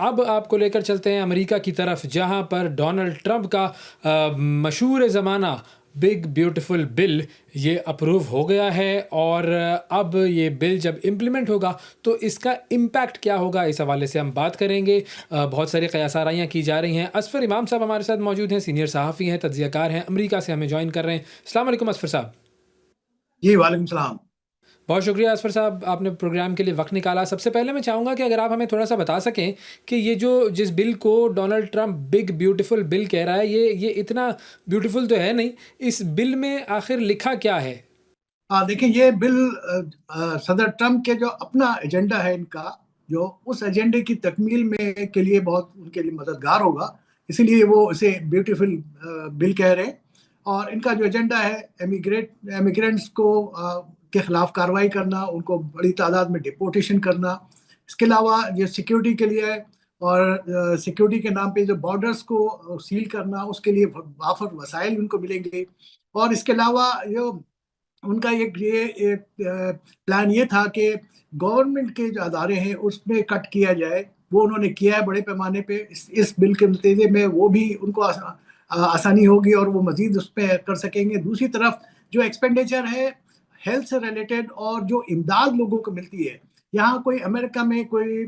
اب آپ کو لے کر چلتے ہیں امریکہ کی طرف، جہاں پر ڈونلڈ ٹرمپ کا مشہور زمانہ بگ بیوٹیفل بل یہ اپروو ہو گیا ہے، اور اب یہ بل جب امپلیمنٹ ہوگا تو اس کا امپیکٹ کیا ہوگا، اس حوالے سے ہم بات کریں گے۔ بہت ساری قیاس آرائیاں کی جا رہی ہیں۔ اصفر امام صاحب ہمارے ساتھ موجود ہیں، سینئر صحافی ہیں، تجزیہ کار ہیں، امریکہ سے ہمیں جوائن کر رہے ہیں۔ السلام علیکم اصفر صاحب۔ جی وعلیکم السلام۔ بہت شکریہ اصفر صاحب، آپ نے پروگرام کے لیے وقت نکالا۔ سب سے پہلے میں چاہوں گا کہ اگر آپ ہمیں تھوڑا سا بتا سکیں کہ یہ جس بل کو ڈونلڈ ٹرمپ بگ بیوٹیفل بل کہہ رہا ہے، یہ اتنا بیوٹیفل تو ہے نہیں، اس بل میں آخر لکھا کیا ہے؟ دیکھیں، یہ بل صدر ٹرمپ کے جو اپنا ایجنڈا ہے ان کا، جو اس ایجنڈے کی تکمیل میں کے لیے بہت ان کے لیے مددگار ہوگا، اسی لیے وہ اسے بیوٹیفل بل کہہ رہے ہیں۔ اور ان کا جو ایجنڈا ہے امیگرینٹس کو کے خلاف کارروائی کرنا، ان کو بڑی تعداد میں ڈپورٹیشن کرنا، اس کے علاوہ یہ سیکیورٹی کے لیے اور سیکیورٹی کے نام پہ جو بارڈرز کو سیل کرنا، اس کے لیے وافر وسائل ان کو ملیں گے۔ اور اس کے علاوہ ان کا یہ پلان یہ تھا کہ گورنمنٹ کے جو ادارے ہیں اس میں کٹ کیا جائے، وہ انہوں نے کیا ہے بڑے پیمانے پہ۔ اس بل کے نتیجے میں وہ بھی ان کو آسانی ہوگی اور وہ مزید اس پہ کر سکیں گے۔ دوسری طرف جو ایکسپینڈیچر ہے ہیلتھ سے ریلیٹڈ اور جو امداد لوگوں کو ملتی ہے، یہاں کوئی امریکہ میں کوئی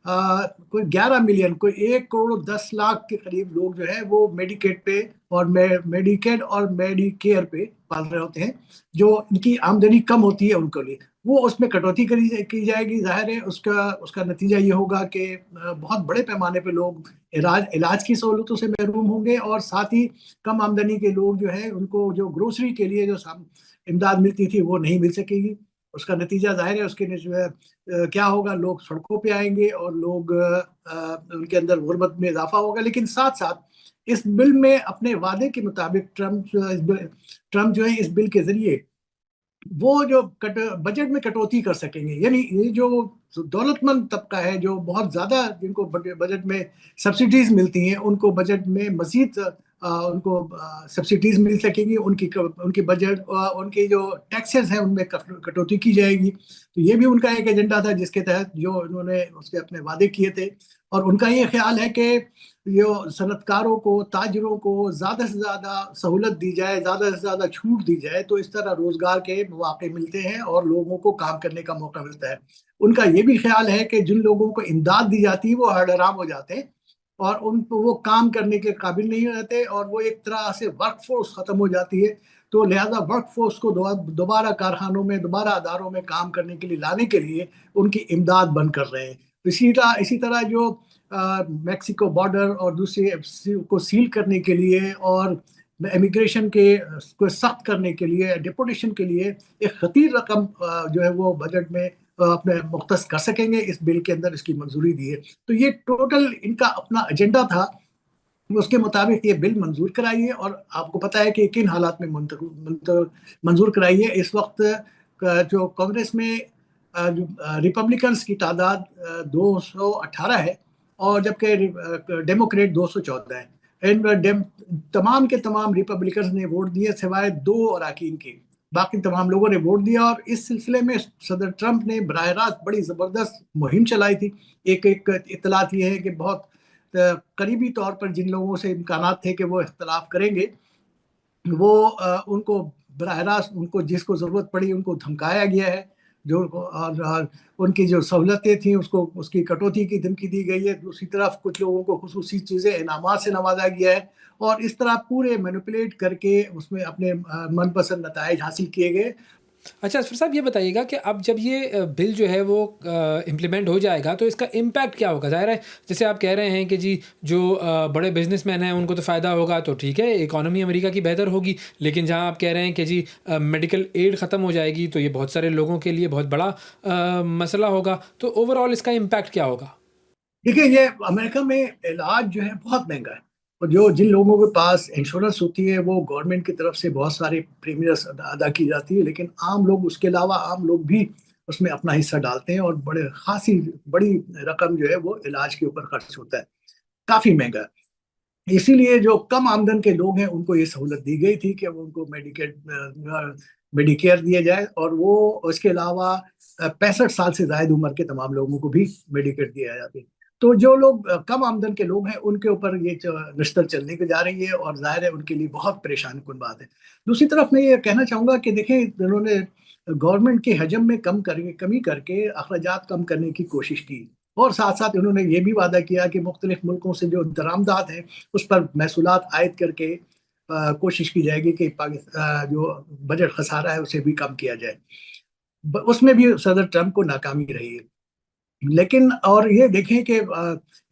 11 ملین، کوئی 1.10 کروڑ کے قریب لوگ جو ہے وہ میڈیکیڈ پہ اور میڈیکیڈ اور میڈیکیئر پہ پال رہے ہوتے ہیں، جو ان کی آمدنی کم ہوتی ہے ان کے لیے، وہ اس میں کٹوتی کی جائے گی۔ ظاہر ہے اس کا نتیجہ یہ ہوگا کہ بہت بڑے پیمانے پہ لوگ علاج کی سہولتوں سے محروم ہوں گے، اور ساتھ ہی کم آمدنی کے لوگ جو ہے ان کو جو گروسری کے لیے جو امداد ملتی تھی وہ نہیں مل سکے گی۔ اس کا نتیجہ ظاہر ہے اس کے کیا ہوگا، لوگ سڑکوں پہ آئیں گے اور لوگ ان کے اندر غربت میں اضافہ ہوگا۔ لیکن ساتھ ساتھ اس بل میں اپنے وعدے کے مطابق ٹرمپ جو ہے اس بل کے ذریعے وہ جو بجٹ میں کٹوتی کر سکیں گے، یعنی یہ جو دولت مند طبقہ ہے، جو بہت زیادہ جن کو بجٹ میں سبسڈیز ملتی ہیں، ان کو بجٹ میں مزید ان کو سبسڈیز مل سکیں گی، ان کی بجٹ ان کی جو ٹیکسز ہیں ان میں کٹوتی کی جائے گی۔ تو یہ بھی ان کا ایک ایجنڈا تھا جس کے تحت جو انہوں نے اس کے اپنے وعدے کیے تھے۔ اور ان کا یہ خیال ہے کہ جو صنعت کاروں کو، تاجروں کو زیادہ سے زیادہ سہولت دی جائے، زیادہ سے زیادہ چھوٹ دی جائے، تو اس طرح روزگار کے مواقع ملتے ہیں اور لوگوں کو کام کرنے کا موقع ملتا ہے۔ ان کا یہ بھی خیال ہے کہ جن لوگوں کو امداد دی جاتی ہے وہ ہرڈ حرام ہو جاتے ہیں اور ان کو وہ کام کرنے کے قابل نہیں رہتے، اور وہ ایک طرح سے ورک فورس ختم ہو جاتی ہے۔ تو لہذا ورک فورس کو دوبارہ کارخانوں میں، دوبارہ اداروں میں کام کرنے کے لیے لانے کے لیے ان کی امداد بند کر رہے ہیں۔ اسی طرح جو میکسیکو بارڈر اور دوسرے کو سیل کرنے کے لیے اور امیگریشن کو سخت کرنے کے لیے، ڈپورٹیشن کے لیے ایک خطیر رقم جو ہے وہ بجٹ میں اپنے مختص کر سکیں گے، اس بل کے اندر اس کی منظوری دی ہے۔ تو یہ ٹوٹل ان کا اپنا ایجنڈا تھا، اس کے مطابق یہ بل منظور کرائی ہے۔ اور آپ کو پتہ ہے کہ کن حالات میں منظور کرائی ہے۔ اس وقت جو کانگریس میں ریپبلکنز کی تعداد 218 ہے، اور جبکہ ڈیموکریٹ 214 ہے۔ ان تمام کے تمام ریپبلکنز نے ووٹ دیے سوائے 2 اراکین کے، باقی تمام لوگوں نے ووٹ دیا۔ اور اس سلسلے میں صدر ٹرمپ نے براہ راست بڑی زبردست مہم چلائی تھی۔ ایک اطلاعات یہ ہے کہ بہت قریبی طور پر جن لوگوں سے امکانات تھے کہ وہ اختلاف کریں گے، وہ ان کو براہ راست ان کو جس کو ضرورت پڑی ان کو دھمکایا گیا ہے، اور ان کی جو سہولتیں تھیں اس کی کٹوتی کی دھمکی دی گئی ہے۔ دوسری طرف کچھ لوگوں کو خصوصی چیزیں، انعامات سے نوازا گیا ہے، اور اس طرح پورے مینوپولیٹ کر کے اس میں اپنے من پسند نتائج حاصل کیے گئے۔ اچھا اصفر صاحب، یہ بتائیے گا کہ اب جب یہ بل جو ہے وہ امپلیمنٹ ہو جائے گا تو اس کا امپیکٹ کیا ہوگا؟ ظاہر ہے جیسے آپ کہہ رہے ہیں کہ جی جو بڑے بزنس مین ہیں ان کو تو فائدہ ہوگا، تو ٹھیک ہے، اکانومی امریکہ کی بہتر ہوگی، لیکن جہاں آپ کہہ رہے ہیں کہ جی میڈیکل ایڈ ختم ہو جائے گی تو یہ بہت سارے لوگوں کے لیے بہت بڑا مسئلہ ہوگا۔ تو اوور آل اس کا امپیکٹ کیا ہوگا؟ دیکھیں، یہ امریکہ میں علاج جو ہے بہت مہنگا ہے، اور جن لوگوں کے پاس انشورنس ہوتی ہے وہ گورنمنٹ کی طرف سے بہت سارے پریمیئرز ادا کی جاتی ہے، لیکن عام لوگ، اس کے علاوہ عام لوگ بھی اس میں اپنا حصہ ڈالتے ہیں، اور خاصی بڑی رقم جو ہے وہ علاج کے اوپر خرچ ہوتا ہے، کافی مہنگا ہے۔ اسی لیے جو کم آمدن کے لوگ ہیں ان کو یہ سہولت دی گئی تھی کہ ان کو میڈیکیئر دیا جائے، اور وہ اس کے علاوہ 65 سال سے زائد عمر کے تمام لوگوں کو بھی میڈیکیئر دیا جاتا ہے۔ تو جو لوگ کم آمدن کے لوگ ہیں ان کے اوپر یہ نشتر چلنے کی جا رہی ہے، اور ظاہر ہے ان کے لیے بہت پریشان کن بات ہے۔ دوسری طرف میں یہ کہنا چاہوں گا کہ دیکھیں، انہوں نے گورنمنٹ کے حجم میں کمی کر کے اخراجات کم کرنے کی کوشش کی، اور ساتھ ساتھ انہوں نے یہ بھی وعدہ کیا کہ مختلف ملکوں سے جو درآمدات ہیں اس پر محصولات عائد کر کے کوشش کی جائے گی کہ جو بجٹ خسارہ ہے اسے بھی کم کیا جائے۔ اس میں بھی صدر ٹرمپ کو ناکامی رہی ہے۔ لیکن اور یہ دیکھیں کہ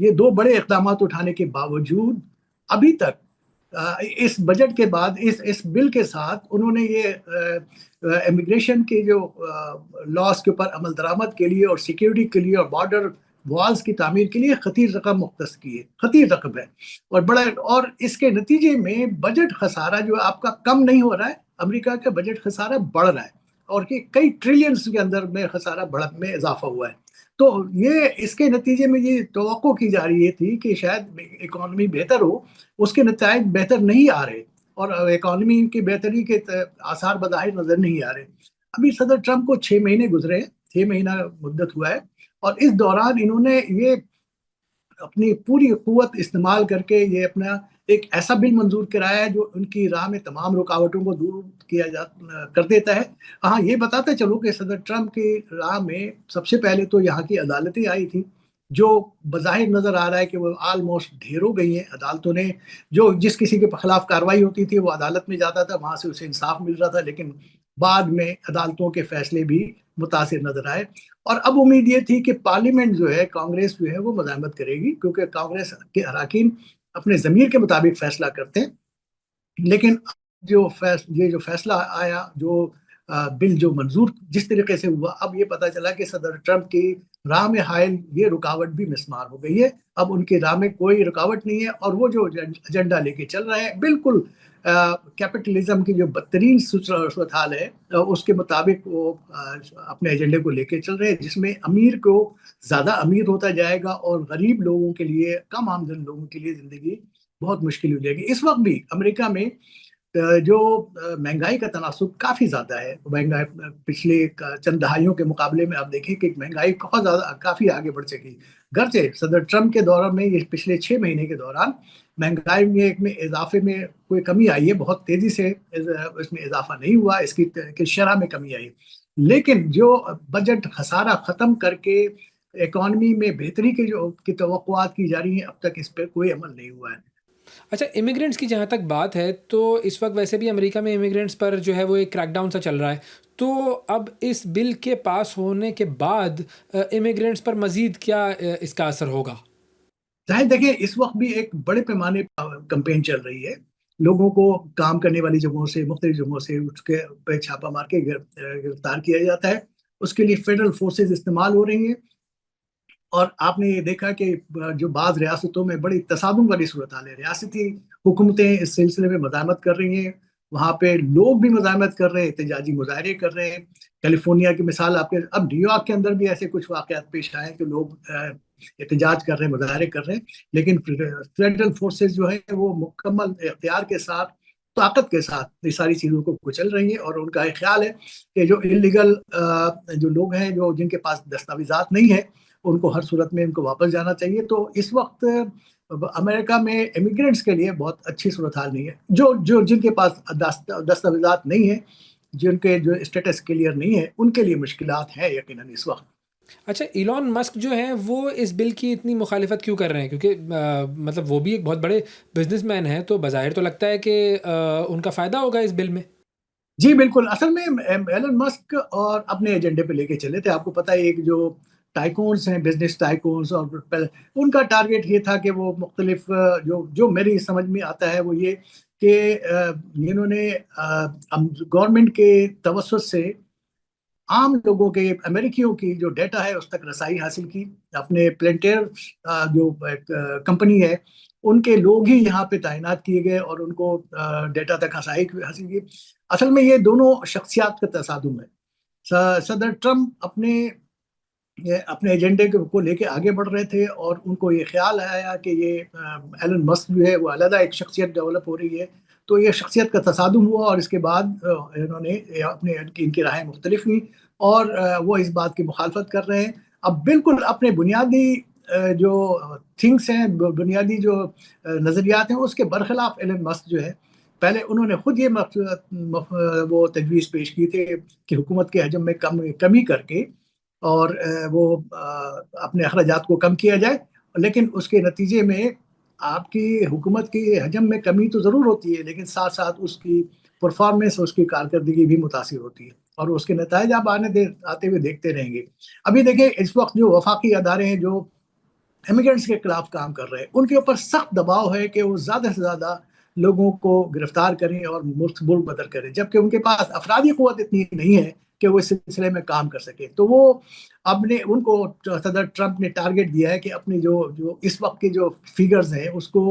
یہ دو بڑے اقدامات اٹھانے کے باوجود ابھی تک اس بجٹ کے بعد اس بل کے ساتھ انہوں نے یہ امیگریشن کے جو لاس کے اوپر عمل درآمد کے لیے اور سیکیورٹی کے لیے اور بارڈر والز کی تعمیر کے لیے خطیر رقم مختص کی ہے، خطیر رقم ہے، اور بڑا، اور اس کے نتیجے میں بجٹ خسارہ جو آپ کا کم نہیں ہو رہا ہے، امریکہ کا بجٹ خسارہ بڑھ رہا ہے، اور کہ کئی ٹریلینز کے اندر میں خسارہ بڑھت میں اضافہ ہوا ہے۔ تو یہ اس کے نتیجے میں یہ توقع کی جا رہی تھی کہ شاید اکانومی بہتر ہو، اس کے نتائج بہتر نہیں آ رہے، اور اکانومی کی بہتری کے آثار بظاہر نظر نہیں آ رہے۔ ابھی صدر ٹرمپ کو 6 مہینے گزرے ہیں، 6 مہینہ مدت ہوا ہے، اور اس دوران انہوں نے یہ اپنی پوری قوت استعمال کر کے یہ اپنا ایک ایسا بل منظور کرایا ہے جو ان کی راہ میں تمام رکاوٹوں کو دور کر دیتا ہے۔ ہاں، یہ بتاتے چلو کہ صدر ٹرمپ کی راہ میں سب سے پہلے تو یہاں کی عدالتیں آئی تھیں، جو بظاہر نظر آ رہا ہے کہ وہ آلموسٹ ڈھیر ہو گئی ہیں۔ عدالتوں نے جو جس کسی کے خلاف کارروائی ہوتی تھی وہ عدالت میں جاتا تھا، وہاں سے اسے انصاف مل رہا تھا، لیکن بعد میں عدالتوں کے فیصلے بھی متاثر نظر آئے۔ اور اب امید یہ تھی کہ پارلیمنٹ جو ہے، کانگریس جو ہے وہ مزاحمت کرے گی، کیونکہ کانگریس کے اراکین اپنے ضمیر کے مطابق فیصلہ کرتے ہیں۔ لیکن یہ جو فیصلہ آیا، جو بل جو منظور جس طریقے سے ہوا، اب یہ پتا چلا کہ صدر ٹرمپ کی راہ میں حائل یہ رکاوٹ بھی مسمار ہو گئی ہے۔ اب ان کی راہ میں کوئی رکاوٹ نہیں ہے، اور وہ جو ایجنڈا لے کے چل رہے ہیں بالکل کیپٹلزم کی جو بدترین صورتحال ہے اس کے مطابق وہ اپنے ایجنڈے کو لے کے چل رہے ہیں، جس میں امیر کو زیادہ امیر ہوتا جائے گا اور غریب لوگوں کے لیے، کم آمدن لوگوں کے لیے زندگی بہت مشکل ہو جائے گی۔ اس وقت بھی امریکہ میں جو مہنگائی کا تناسب کافی زیادہ ہے، مہنگائی پچھلے چند دہائیوں کے مقابلے میں آپ دیکھیں کہ مہنگائی بہت زیادہ کافی آگے بڑھ چکی۔ گرچہ صدر ٹرمپ کے دوران میں یہ پچھلے 6 مہینے کے دوران مہنگائی میں اضافے میں کوئی کمی آئی ہے، بہت تیزی سے اس میں اضافہ نہیں ہوا، اس کی شرح میں کمی آئی، لیکن جو بجٹ خسارہ ختم کر کے اکانومی میں بہتری کی توقعات کی جا رہی ہیں، اب تک اس پہ کوئی عمل نہیں ہوا ہے۔ اچھا، امیگرینٹس کی جہاں تک بات ہے تو اس وقت ویسے بھی امریکہ میں امیگرینٹس پر جو ہے وہ ایک کریک ڈاؤن سا چل رہا ہے، تو اب اس بل کے پاس ہونے کے بعد امیگرینٹس پر مزید کیا اس کا اثر ہوگا؟ ظاہر دیکھیں، اس وقت بھی ایک بڑے پیمانے پر کمپین چل رہی ہے، لوگوں کو کام کرنے والی جگہوں سے، مختلف جگہوں سے اس کے پہ چھاپا مار کے گرفتار کیا جاتا ہے۔ اس کے لیے فیڈرل فورسز استعمال ہو رہی ہیں، اور آپ نے یہ دیکھا کہ جو بعض ریاستوں میں بڑی تصادم والی صورتحال ہے، ریاستی حکومتیں اس سلسلے میں مزاحمت کر رہی ہیں، وہاں پہ لوگ بھی مزاحمت کر رہے ہیں، احتجاجی مظاہرے کر رہے ہیں۔ کیلیفورنیا کی مثال آپ کے، اب نیو یارک کے اندر بھی ایسے کچھ واقعات پیش آئے کہ لوگ احتجاج کر رہے ہیں، مظاہرے کر رہے ہیں، لیکن فیڈرل فورسز جو ہے وہ مکمل اختیار کے ساتھ، طاقت کے ساتھ یہ ساری چیزوں کو کچل رہی ہیں، اور ان کا ایک خیال ہے کہ جو انلیگل جو لوگ ہیں، جو جن کے پاس دستاویزات نہیں ہیں، ان کو ہر صورت میں ان کو واپس جانا چاہیے۔ تو اس وقت امریکہ میں امیگرینٹس کے لیے بہت اچھی صورتحال نہیں ہے۔ جن کے پاس دستاویزات نہیں ہیں، جن کے جو اسٹیٹس کلیئر نہیں ہے، ان کے لیے مشکلات ہیں یقیناً اس وقت۔ اچھا، ایلون مسک جو ہیں وہ اس بل کی اتنی مخالفت کیوں کر رہے ہیں؟ کیونکہ مطلب وہ بھی ایک بہت بڑے بزنس مین ہیں، تو بظاہر تو لگتا ہے کہ ان کا فائدہ ہوگا اس بل میں۔ جی بالکل، اصل میں ایلن مسک اور اپنے ایجنڈے پہ لے کے چلے تھے۔ آپ کو پتہ ہے، ایک جو ٹائکونز ہیں، بزنس ٹائکونز، اور ان کا ٹارگیٹ یہ تھا کہ وہ مختلف جو میری سمجھ میں آتا ہے وہ یہ کہ انہوں نے گورنمنٹ کے توسط سے عام لوگوں کے، امریکیوں کی جو ڈیٹا ہے اس تک رسائی حاصل کی۔ اپنے پلینٹیر جو کمپنی ہے، ان کے لوگ ہی یہاں پہ تعینات کیے گئے اور ان کو ڈیٹا تک رسائی حاصل کی۔ اصل میں یہ دونوں شخصیات کا تصادم ہے۔ صدر ٹرمپ اپنے ایجنڈے کو لے کے آگے بڑھ رہے تھے، اور ان کو یہ خیال آیا کہ یہ ایلن مسک جو ہے وہ علیحدہ ایک شخصیت ڈیولپ ہو رہی ہے، تو یہ شخصیت کا تصادم ہوا، اور اس کے بعد انہوں نے ان کی راہیں مختلف ہوئیں، اور وہ اس بات کی مخالفت کر رہے ہیں۔ اب بالکل اپنے بنیادی جو تھنگس ہیں، بنیادی جو نظریات ہیں، اس کے برخلاف ایلن مسک جو ہے، پہلے انہوں نے خود یہ وہ تجویز پیش کی تھی کہ حکومت کے حجم میں کمی کر کے اور وہ اپنے اخراجات کو کم کیا جائے، لیکن اس کے نتیجے میں آپ کی حکومت کی حجم میں کمی تو ضرور ہوتی ہے، لیکن ساتھ ساتھ اس کی پرفارمنس، اس کی کارکردگی بھی متاثر ہوتی ہے، اور اس کے نتائج آپ آتے ہوئے دیکھتے رہیں گے۔ ابھی دیکھیں اس وقت جو وفاقی ادارے ہیں جو امیگرنٹس کے خلاف کام کر رہے ہیں، ان کے اوپر سخت دباؤ ہے کہ وہ زیادہ سے زیادہ لوگوں کو گرفتار کریں اور ملک بدر کریں، جبکہ ان کے پاس افرادی قوت اتنی نہیں ہے کہ وہ اس سلسلے میں کام کر سکے۔ تو وہ ان کو صدر ٹرمپ نے ٹارگٹ دیا ہے کہ اپنی جو اس وقت کے جو فیگرز ہیں اس کو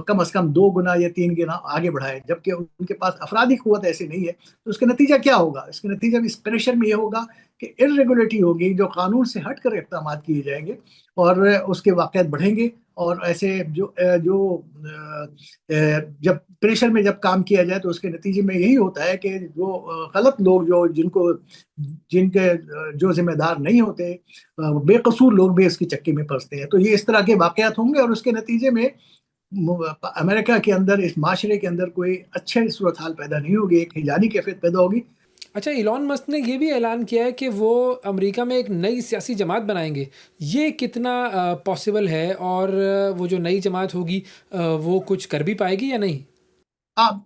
کم از کم 2 گنا یا 3 گنا آگے بڑھائے، جبکہ ان کے پاس افرادی قوت ایسی نہیں ہے۔ تو اس کا نتیجہ کیا ہوگا؟ اس کا نتیجہ اس پریشر میں یہ ہوگا کہ ارریگولیٹی ہوگی، جو قانون سے ہٹ کر اقدامات کیے جائیں گے اور اس کے واقعات بڑھیں گے، اور ایسے جب پریشر میں جب کام کیا جائے تو اس کے نتیجے میں یہی ہوتا ہے کہ جو غلط لوگ جن کے جو ذمہ دار نہیں ہوتے، بے قصور لوگ بھی اس کی چکی میں پھنستے ہیں۔ تو یہ اس طرح کے واقعات ہوں گے، اور اس کے نتیجے میں امریکہ کے اندر، اس معاشرے کے اندر کوئی اچھے صورتحال پیدا نہیں ہوگی، ایک ہیجانی کیفیت پیدا ہوگی۔ اچھا، ایلون مسک نے یہ بھی اعلان کیا ہے کہ وہ امریکہ میں ایک نئی سیاسی جماعت بنائیں گے، یہ کتنا پاسبل ہے؟ اور وہ جو نئی جماعت ہوگی وہ کچھ کر بھی پائے گی یا نہیں؟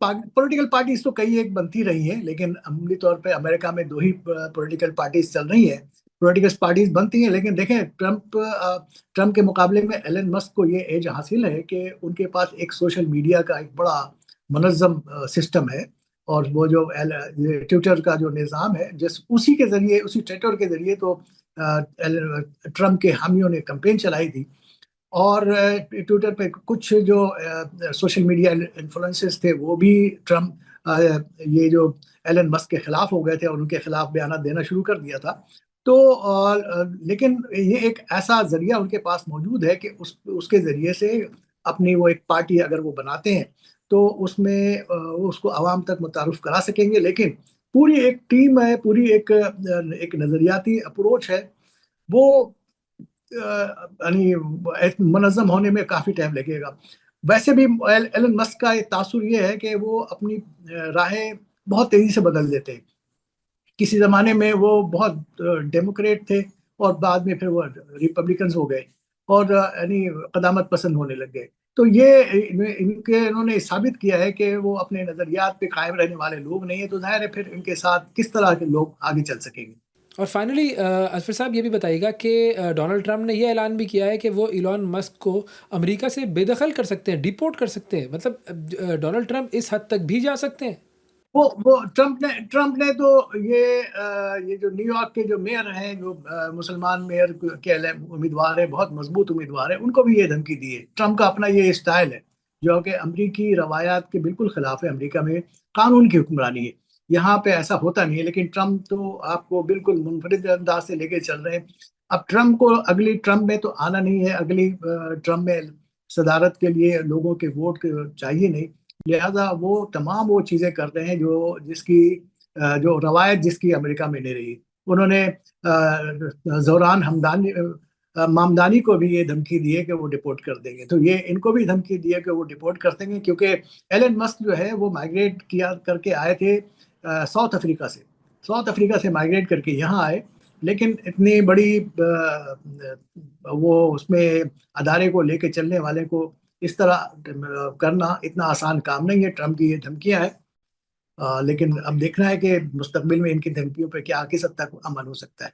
پولیٹیکل پارٹیز تو کئی ایک بنتی رہی ہیں، لیکن عملی طور پہ امریکہ میں 2 ہی پولیٹیکل پارٹیز چل رہی ہیں۔ پولیٹیکل پارٹیز بنتی ہیں، لیکن دیکھیں ٹرمپ کے مقابلے میں ایلن مسک کو یہ ایج حاصل ہے کہ ان کے پاس ایک سوشل میڈیا کا ایک بڑا منظم سسٹم ہے، اور وہ جو ٹویٹر کا جو نظام ہے، اسی ٹویٹر کے ذریعے تو ٹرمپ کے حامیوں نے کمپین چلائی تھی، اور ٹویٹر پہ کچھ جو سوشل میڈیا انفلوئنسرز تھے وہ بھی یہ جو ایلن مسک کے خلاف ہو گئے تھے اور ان کے خلاف بیانات دینا شروع کر دیا تھا۔ تو لیکن یہ ایک ایسا ذریعہ ان کے پاس موجود ہے کہ اس کے ذریعے سے اپنی وہ ایک پارٹی اگر وہ بناتے ہیں تو اس میں اس کو عوام تک متعارف کرا سکیں گے، لیکن پوری ایک ٹیم ہے، پوری ایک نظریاتی اپروچ ہے، وہ یعنی منظم ہونے میں کافی ٹائم لگے گا۔ ویسے بھی ایلن مسک کا تاثر یہ ہے کہ وہ اپنی راہیں بہت تیزی سے بدل دیتے ہیں۔ کسی زمانے میں وہ بہت ڈیموکریٹ تھے، اور بعد میں پھر وہ ریپبلکنز ہو گئے، اور یعنی قدامت پسند ہونے لگ گئے۔ تو یہ انہوں نے ثابت کیا ہے کہ وہ اپنے نظریات پہ قائم رہنے والے لوگ نہیں ہیں، تو ظاہر ہے پھر ان کے ساتھ کس طرح کے لوگ آگے چل سکیں گے۔ اور فائنلی اظفر صاحب یہ بھی بتائیے گا کہ ڈونلڈ ٹرمپ نے یہ اعلان بھی کیا ہے کہ وہ ایلون مسک کو امریکہ سے بے دخل کر سکتے ہیں، ڈیپورٹ کر سکتے ہیں، مطلب ڈونلڈ ٹرمپ اس حد تک بھی جا سکتے ہیں؟ وہ ٹرمپ نے تو یہ جو نیو یارک کے جو میئر ہیں، جو مسلمان میئر کے امیدوار ہیں، بہت مضبوط امیدوار ہیں، ان کو بھی یہ دھمکی دی ہے۔ ٹرمپ کا اپنا یہ اسٹائل ہے جو کہ امریکی روایات کے بالکل خلاف ہے۔ امریکہ میں قانون کی حکمرانی ہے، یہاں پہ ایسا ہوتا نہیں ہے، لیکن ٹرمپ تو آپ کو بالکل منفرد انداز سے لے کے چل رہے ہیں۔ اب ٹرمپ کو اگلی ٹرمپ میں تو آنا نہیں ہے، اگلی ٹرمپ میں صدارت کے لیے لوگوں کے ووٹ چاہیے نہیں، لہذا وہ تمام وہ چیزیں کر رہے ہیں جو روایت جس کی امریکہ میں نہیں رہی۔ انہوں نے زوران مامدانی کو بھی یہ دھمکی دی ہے کہ وہ ڈپورٹ کر دیں گے، تو یہ ان کو بھی دھمکی دی ہے کہ وہ ڈپورٹ کر دیں گے، کیونکہ ایلن مسک جو ہے وہ مائگریٹ کر کے آئے تھے ساؤتھ افریقہ سے مائگریٹ کر کے یہاں آئے، لیکن اتنی بڑی وہ اس میں ادارے کو لے کے چلنے والے کو اس طرح کرنا اتنا آسان کام نہیں ہے۔ ٹرمپ کی یہ دھمکیاں ہیں، لیکن اب دیکھنا ہے کہ مستقبل میں ان کی دھمکیوں پہ کیا کس حد تک عمل ہو سکتا ہے۔